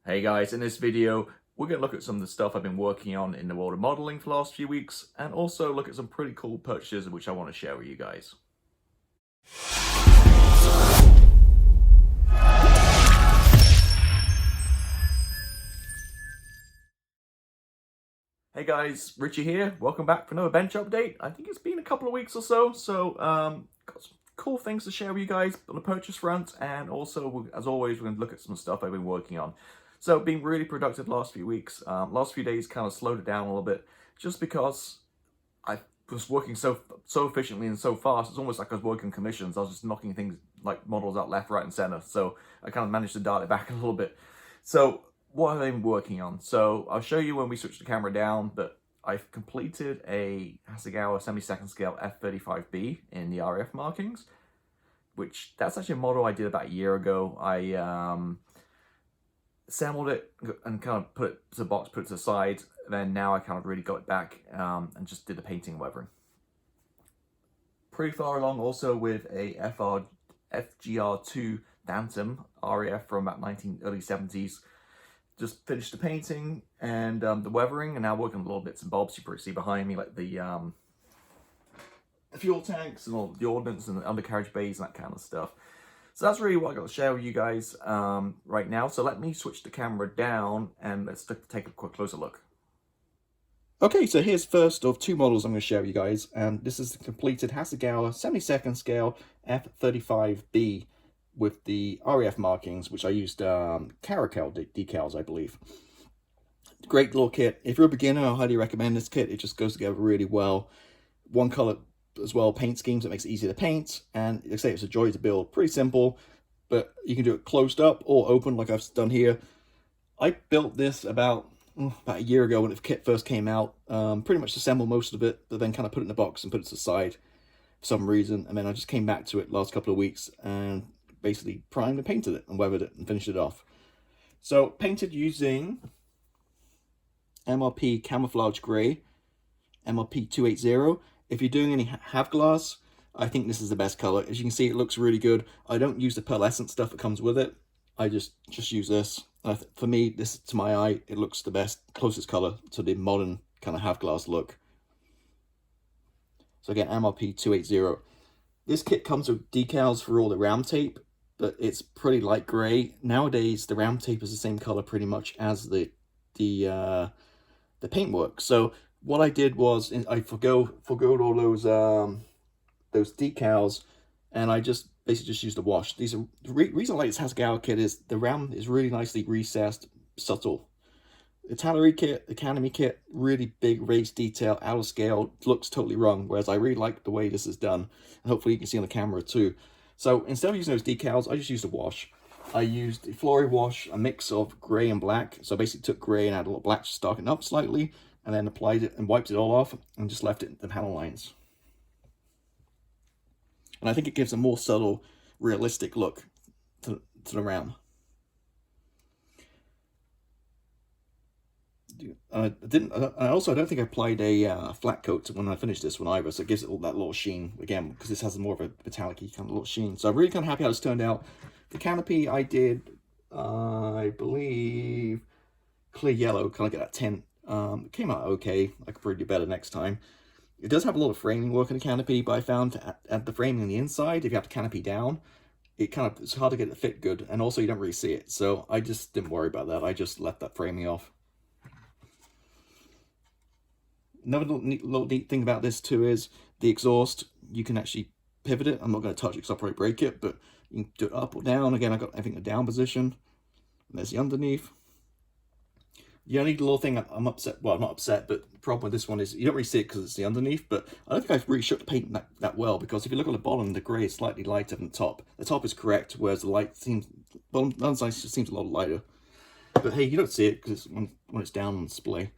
Hey guys, in this video, we're going to look at some of the stuff I've been working on in the world of modeling for the last few weeks, and also look at some pretty cool purchases which I want to share with you guys. Hey guys, Richie here. Welcome back for another bench update. I think it's been a couple of weeks or so, got some cool things to share with you guys on the purchase front, and also, as always, we're going to look at some stuff I've been working on. So, been really productive last few weeks. Last few days kind of slowed it down a little bit, just because I was working so efficiently and so fast. It's almost like I was working commissions. I was just knocking things like models out left, right, and center. So I kind of managed to dial it back a little bit. So what have I been working on? So I'll show you when we switch the camera down, but I've completed a Hasegawa semi-second scale F-35B in the RAF markings, which that's actually a model I did about a year ago. I assembled it and kind of put it to the box, put it to the side. Then now I kind of really got it back and just did the painting and weathering. Pretty far along also with a FGR.2 Phantom RAF from about early 70s. Just finished the painting and the weathering, and now working on little bits and bobs you probably see behind me, like the fuel tanks and all the ordnance and the undercarriage bays and that kind of stuff. So that's really what I got to share with you guys right now. So let me switch the camera down and let's take a quick closer look. Okay, so here's first of two models I'm going to share with you guys, and this is the completed Hasegawa semi-second scale F-35B with the RAF markings, which I used Caracal decals, I believe. Great little kit. If you're a beginner, I highly recommend this kit. It just goes together really well. One color as well, paint schemes that makes it easy to paint, and like I say, it's a joy to build. Pretty simple, but you can do it closed up or open like I've done here. I built this about a year ago when the kit first came out. Pretty much assembled most of it, but then kind of put it in a box and put it to the side for some reason, and then I just came back to it last couple of weeks and basically primed and painted it and weathered it and finished it off. So painted using MRP Camouflage Grey, MRP 280. If you're doing any half glass, I think this is the best color. As you can see, it looks really good. I don't use the pearlescent stuff that comes with it. I just use this. For me, this, to my eye, it looks the best, closest color to the modern kind of half glass look. So again, MRP 280. This kit comes with decals for all the round tape, but it's pretty light gray. Nowadays, the round tape is the same color pretty much as the paintwork. So what I did was I forgoed all those decals, and I just basically just used a wash. These are the reason I like this Hasegawa kit is the round is really nicely recessed, subtle. The Tannery kit, the Academy kit, really big raised detail, out of scale, looks totally wrong. Whereas I really like the way this is done, and hopefully you can see on the camera too. So instead of using those decals, I just used a wash. I used a Flory wash, a mix of gray and black. So I basically took gray and added a little black to darken up slightly, and then applied it and wiped it all off and just left it in the panel lines. And I think it gives a more subtle, realistic look to the ram. I don't think I applied a flat coat when I finished this one either, so it gives it all that little sheen again, because this has more of a metallic-y kind of little sheen. So I'm really kind of happy how this turned out. The canopy I did, I believe, clear yellow, kind of get that tint. It came out okay. I could probably do better next time. It does have a lot of framing work in the canopy, but I found at the framing on the inside, if you have the canopy down, it's hard to get it to fit good, and also you don't really see it. So I just didn't worry about that. I just left that framing off. Another little neat thing about this too is the exhaust. You can actually pivot it. I'm not going to touch it because I'll probably break it, but you can do it up or down. Again, I got everything in a down position. And there's the underneath. The only little thing I'm upset, well, I'm not upset, but the problem with this one is you don't really see it because it's the underneath, but I don't think I've really shook the paint that well, because if you look at the bottom, the grey is slightly lighter than the top. The top is correct, whereas the light seems, bottom side just seems a lot lighter. But hey, you don't see it because when it's down on display.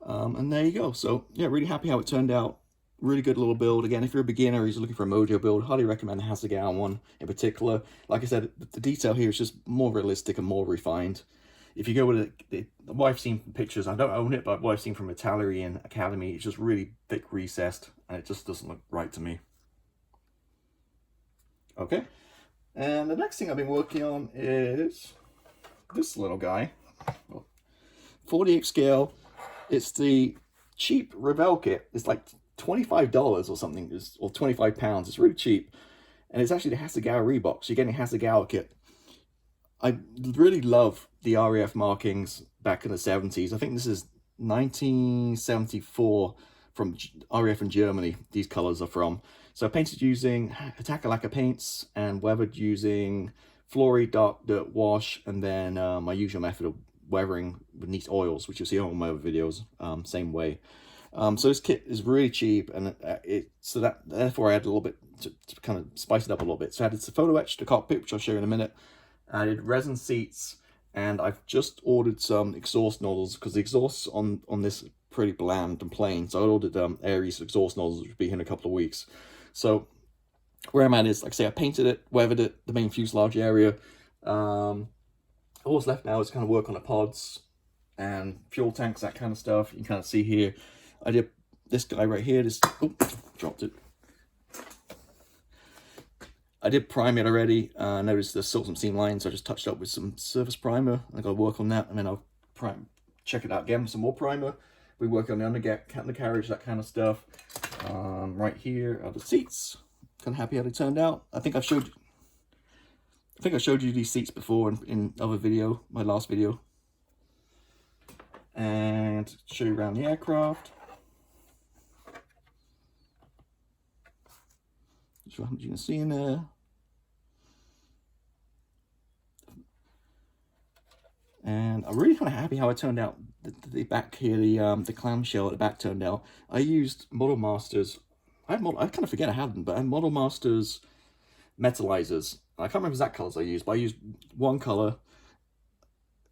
And there you go. So yeah, really happy how it turned out. Really good little build. Again, if you're a beginner who's looking for a mojo build, highly recommend the Hasegawa one in particular. Like I said, the detail here is just more realistic and more refined. If you go with it, what I've seen from pictures, I don't own it, but what I've seen from Metallery and Academy, it's just really thick recessed, and it just doesn't look right to me. Okay, and the next thing I've been working on is this little guy. 48 scale. It's the cheap Revell kit. It's like $25 or something, or 25 pounds. It's really cheap. And it's actually the Hasegawa rebox. You're getting a Hasegawa kit. I really love the RAF markings back in the 70s. I think this is 1974 from RAF in Germany. These colors are from. So I painted using attacker lacquer paints and weathered using Flory dark dirt wash, and then my usual method of weathering with neat oils, which you see on my other videos, same way. So this kit is really cheap, and therefore I had a little bit to kind of spice it up a little bit. So I added the photo etch to cockpit, which I'll show you in a minute. I did resin seats, and I've just ordered some exhaust nozzles because the exhausts on this are pretty bland and plain. So I ordered Aries exhaust nozzles, which will be here in a couple of weeks. So where I'm at is, like I say, I painted it, weathered it, the main fuselage area. All that's left now is kind of work on the pods and fuel tanks, that kind of stuff. You can kind of see here, I did this guy right here. Dropped it. I did prime it already. I noticed there's still some seam lines, so I just touched up with some surface primer. I got to work on that, and then I'll check it out again with some more primer. We work on the undercarriage, that kind of stuff. Right here are the seats. Kind of happy how they turned out. I think I showed you these seats before in other video, my last video. And show you around the aircraft. You can see in there. And I'm really kind of happy how it turned out. The back here, the clamshell at the back turned out. I used Model Masters. I kind of forget I had them, but I had Model Masters metallizers. I can't remember exact colors I used, but I used one color.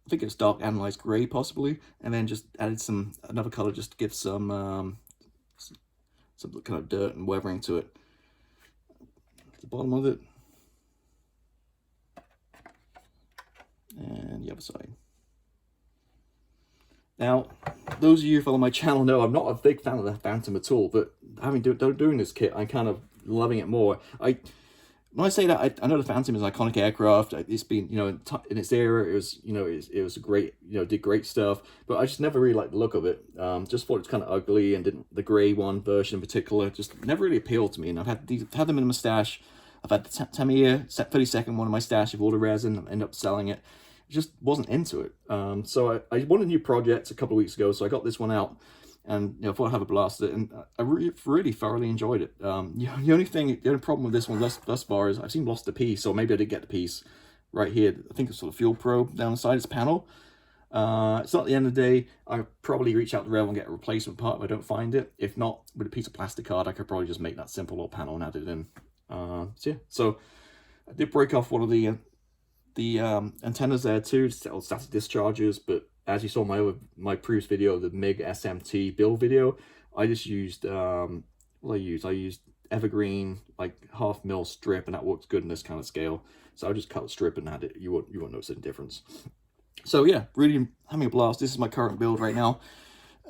I think it's dark analyzed gray possibly, and then just added another color just to give some kind of dirt and weathering to it. At the bottom of it, and the other side. Now, those of you who follow my channel know I'm not a big fan of the Phantom at all, but doing this kit, I'm kind of loving it more. When I say that, I know the Phantom is an iconic aircraft. It's been, in its era, it was a great, did great stuff. But I just never really liked the look of it. Just thought it was kind of ugly, and the grey one version in particular just never really appealed to me. And I've had them in my stash. I've had the Tamiya 32nd one in my stash of all the resin. I ended up selling it. Just wasn't into it. So I wanted a new project a couple of weeks ago, so I got this one out. And thought I'd have a blast at it, and I really thoroughly enjoyed it. The only problem with this one thus far is I've seen lost a piece, or maybe I did get the piece right here. I think it's sort of fuel probe down the side of this panel. It's not the end of the day. I'll probably reach out to Revell and get a replacement part if I don't find it. If not, with a piece of plastic card, I could probably just make that simple little panel and add it in. So I did break off one of the antennas there too, static discharges, but as you saw my previous video, the MiG SMT build video, I just used I used evergreen, like 1/2 mil strip, and that works good in this kind of scale. So I just cut the strip and add it. You won't notice any difference. So yeah, really having a blast. This is my current build right now.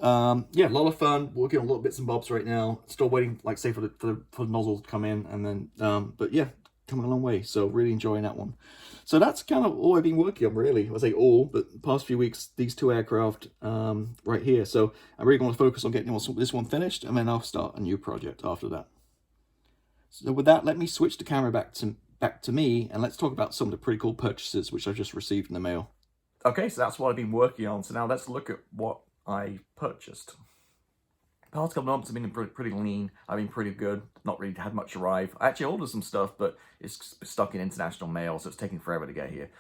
Yeah, a lot of fun working on little bits and bobs right now. Still waiting, like say, for the nozzle to come in, and then but yeah, coming a long way. So really enjoying that one. So that's kind of all I've been working on, really. I say all, but the past few weeks, these two aircraft right here. So I'm really going to focus on getting this one finished, and then I'll start a new project after that. So with that, let me switch the camera back to me, and let's talk about some of the pretty cool purchases which I just received in the mail. Okay, so that's what I've been working on. So now let's look at what I purchased. The past couple of months have been pretty lean. I've been pretty good. Not really had much arrive. I actually ordered some stuff, but it's stuck in international mail, so it's taking forever to get here.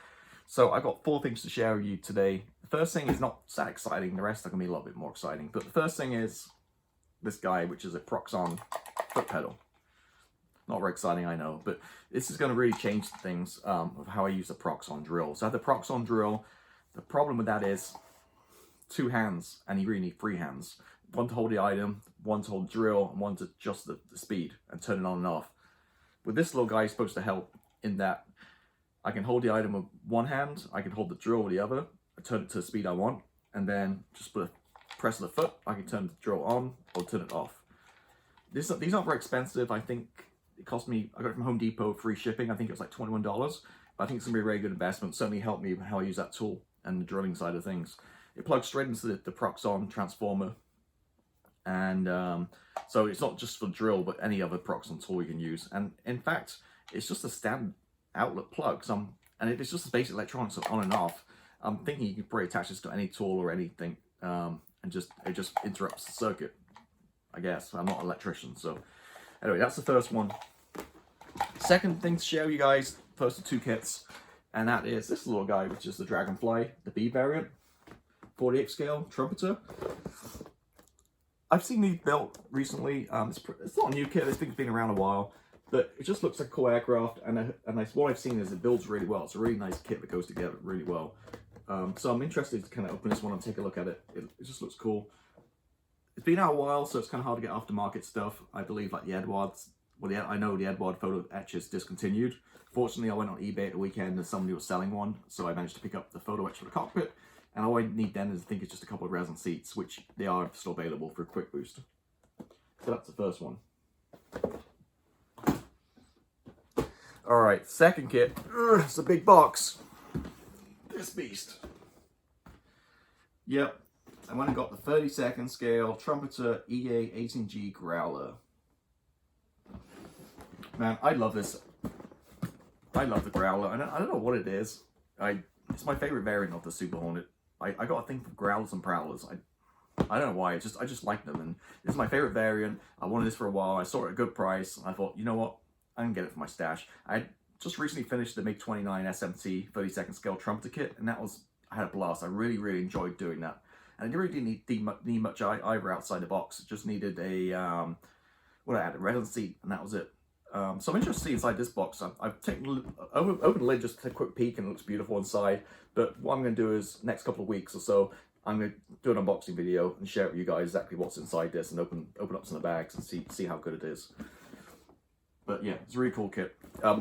So I've got 4 things to share with you today. The first thing is not that exciting. The rest are going to be a little bit more exciting. But the first thing is this guy, which is a Proxxon foot pedal. Not very exciting, I know, but this is going to really change things of how I use the Proxxon drill. So I have the Proxxon drill. The problem with that is 2 hands, and you really need 3 hands. One to hold the item, one to hold the drill, and one to adjust the speed and turn it on and off. With this little guy, it's supposed to help in that I can hold the item with one hand, I can hold the drill with the other, I turn it to the speed I want, and then just put a press of the foot, I can turn the drill on or turn it off. These aren't very expensive. I think it cost me, I got it from Home Depot, free shipping. I think it was like $21. But I think it's going to be a very good investment. Certainly helped me with how I use that tool and the drilling side of things. it plugs straight into the Proxon transformer. And so it's not just for drill, but any other Proxon tool you can use. And in fact, it's just a standard outlet plug. And it's just the basic electronics on and off. I'm thinking you can probably attach this to any tool or anything, and it just interrupts the circuit, I guess. I'm not an electrician, so anyway, that's the first one. Second thing to show you guys, first of two kits, and that is this little guy, which is the Dragonfly, the B variant, 48 scale trumpeter. I've seen these built recently. It's not a new kit. This thing's been around a while, but it just looks like a cool aircraft. And what I've seen is it builds really well. It's a really nice kit that goes together really well. So I'm interested to kind of open this one and take a look at it. It just looks cool. It's been out a while, so it's kind of hard to get aftermarket stuff. I believe like the Edwards. Well, I know the Edward photo etch is discontinued. Fortunately, I went on eBay at the weekend and somebody was selling one, so I managed to pick up the photo etch for the cockpit. And all I need then is, I think it's just a couple of resin seats, which they are still available for a quick boost. So that's the first one. All right, second kit. It's a big box. This beast. Yep, I went and got the 32nd scale Trumpeter EA 18G Growler. Man, I love this. I love the Growler. I don't know what it is. It's my favorite variant of the Super Hornet. I got a thing for Growlers and Prowlers. I don't know why. I just like them, and this is my favorite variant. I wanted this for a while. I saw it at a good price. I thought, you know what? I can get it for my stash. I just recently finished the MiG-29 SMT 32nd scale Trumpeter kit, and I had a blast. I really enjoyed doing that. And I really didn't need much either outside the box. It just needed a a resin seat, and that was it. So I'm interested to see inside this box. I've opened the lid just to take a quick peek, and it looks beautiful inside. But what I'm going to do is, next couple of weeks or so, I'm going to do an unboxing video and share it with you guys exactly what's inside this, and open up some of the bags and see how good it is. But yeah, it's a really cool kit.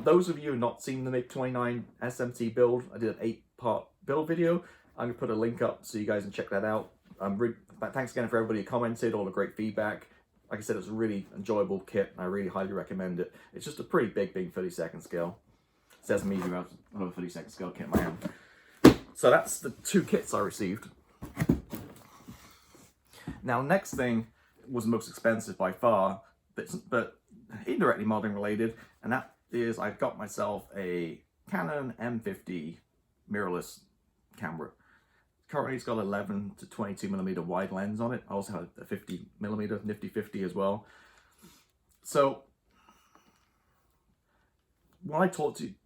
Those of you who have not seen the MiG-29 SMT build, I did an 8-part build video. I'm going to put a link up so you guys can check that out. Thanks again for everybody who commented, all the great feedback. Like I said, it's a really enjoyable kit. I really highly recommend it. It's just a pretty big 32nd scale. It says me who has another 32nd scale kit in my hand. So that's the two kits I received. Now, next thing was the most expensive by far, but indirectly modeling related, and that is I got myself a Canon M50 mirrorless camera. Currently, it's got 11 to 22mm wide lens on it. I also have a 50mm nifty 50 as well. So when I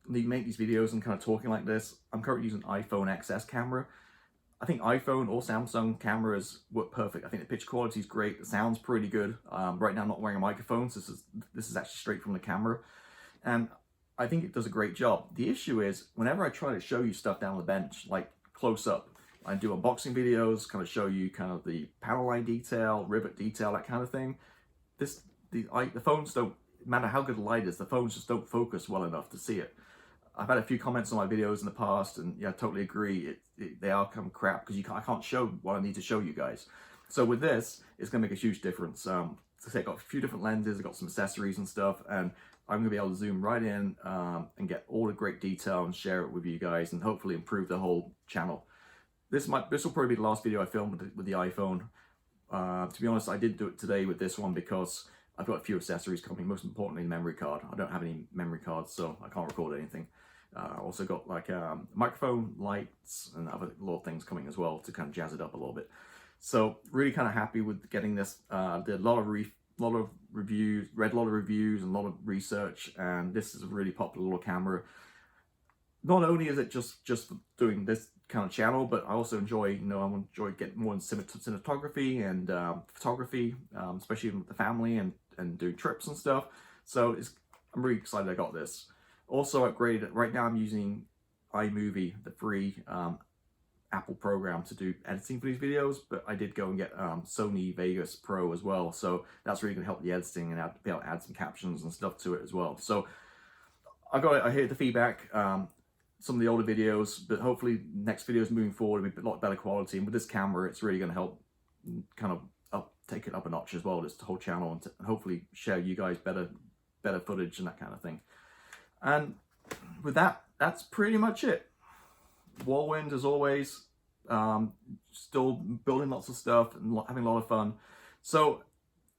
make these videos and kind of talking like this, I'm currently using iPhone XS camera. I think iPhone or Samsung cameras work perfect. I think the picture quality is great. The sound's pretty good. Right now I'm not wearing a microphone, so this is actually straight from the camera. And I think it does a great job. The issue is, whenever I try to show you stuff down the bench, like close up, I do unboxing videos, kind of show you kind of the panel line detail, rivet detail, that kind of thing. The phones don't, no matter how good the light is, the phones just don't focus well enough to see it. I've had a few comments on my videos in the past, and yeah, I totally agree. They are kind of crap because I can't show what I need to show you guys. So with this, it's going to make a huge difference. So I've got a few different lenses, I've got some accessories and stuff, and I'm going to be able to zoom right in and get all the great detail and share it with you guys, and hopefully improve the whole channel. This will probably be the last video I filmed with the iPhone. To be honest, I did do it today with this one because I've got a few accessories coming, most importantly, memory card. I don't have any memory cards, so I can't record anything. I also got like microphone, lights, and other little things coming as well to kind of jazz it up a little bit. So really kind of happy with getting this. Did a lot of reviews, read a lot of reviews and a lot of research, and this is a really popular little camera. Not only is it just for doing this kind of channel, but I also enjoy, I enjoy getting more in cinematography and photography, especially with the family and doing trips and stuff. So I'm really excited I got this. Also upgraded, right now I'm using iMovie, the free Apple program to do editing for these videos, but I did go and get Sony Vegas Pro as well. So that's really gonna help the editing and be able to add some captions and stuff to it as well. So I hear the feedback, some of the older videos, but hopefully next videos moving forward will be a lot better quality. And with this camera, it's really gonna help kind of take it up a notch as well, this whole channel, and hopefully share you guys better footage and that kind of thing. And with that, that's pretty much it. Whirlwind, as always, still building lots of stuff and having a lot of fun. So,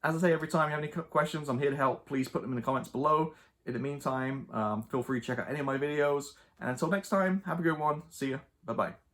as I say every time you have any questions, I'm here to help. Please put them in the comments below. In the meantime, feel free to check out any of my videos. And until next time, have a good one. See ya. Bye-bye.